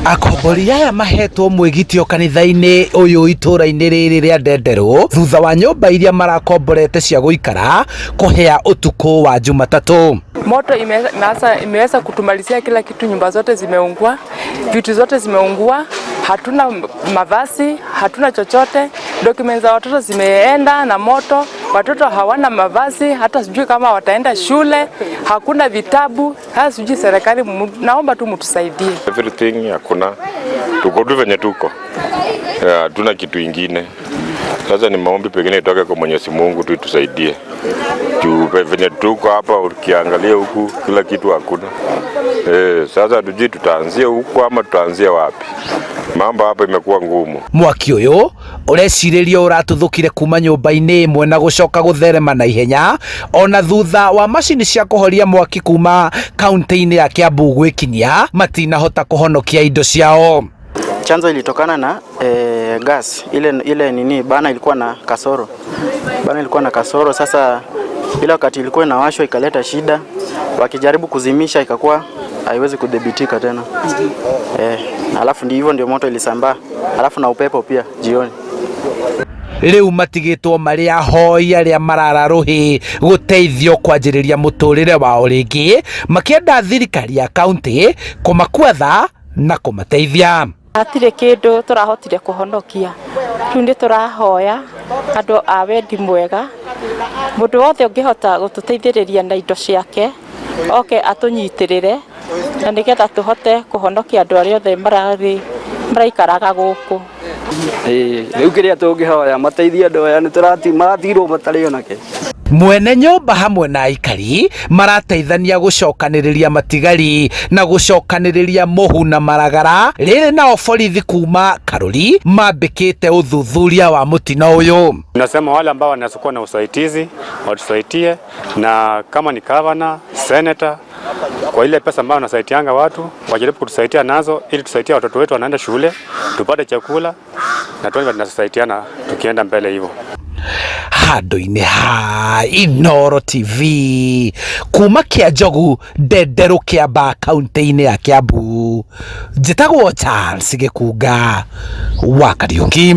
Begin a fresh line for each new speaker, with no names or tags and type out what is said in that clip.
Akombori aya mahetwo mwĩgitio kanitha-inĩ ũyũ itũra-inĩ rĩrĩ rĩa Ndenderu thutha wa nyũmba iria marakomborete cia gũikara kũhĩa utuku wa Jumatatu.
Moto imeweza kutumalizia kila kitu, nyumba zote zimeungua, vitu zote zimeungua, hatuna mavazi, hatuna chochote, documents za watoto zimeenda na moto, watoto hawana mavazi, hata sijui kama wataenda shule, hakuna vitabu, hata sijui serikali, naomba tu mtusaidie.
Everything hakuna, tuko tu venye tuko, hatuna kitu ingine. Sasa ni maombi pekee itoke kwa Mwenyezi Mungu tu tusaidie. Juu venye tuko hapa ukiangalia huku kila kitu hakuna. Sasa hatujui tutaanzia huku ama tutaanzia wapi. Mambo hapa imekuwa ngumu.
Mwaki uyu ureciririo uratuthukire kuma nyumba-inĩ ĩmwe na gucoka gutherema na ihenya ona thutha wa macini cia kuhoria mwaki kuma kaunti-inĩ ya Kiambu gwikinyia matinahota kuhonokia indo ciao.
Chanzo ilitokana na gas ile nini bana ilikuwa na kasoro. Sasa ile wakati ilikuwa inawashwa ikaleta shida, wakijaribu kuzimisha ikakuwa haiwezi kudhibitika tena. Alafu ndio moto ilisambaa, alafu na upepo pia jioni.
Riu matigitwo mari ahoi aria marara ruhi guteithio kwanjiriria muturire wao ringi makienda thirikari ya kaunti kumakwetha na kumateithia.
Hatire kindu turahotire kuhonokia, riu ni turahoya andu a wendi mwega, mundu wothe ungihota gututeithiriria na indo ciake oke atunyitirire na nigetha tuhote kuhonokia andu aria othe maraikaraga guku.
Riu kiria tungihoya mateithie andu aya ni maratirwo matari onake.
Mwene nyumba hamwe na aikari marateithania gucokaniriria matigari na gucokaniriria muhu na maragara. Riri nao borithi kuma Karuri mambikite uthuthuria wa mutino uyu.
Tunasema wale ambao wanasukua na usaidizi watusaidie, na kama ni governor, senator, kwa ile pesa ambayo wanasaidianga watu wajaribu kutusaidia nazo ili tusaidie watoto wetu wanaenda shule, tupate chakula na tuone tunasaidiana tukienda mbele hivyo.
Handu-inĩ ha Inooro TV kuma Kĩanjogu Ndenderu Kĩamba kaunti-inĩ ya Kiambu, njĩtagwo Charles Gĩkunga wa Kariũki.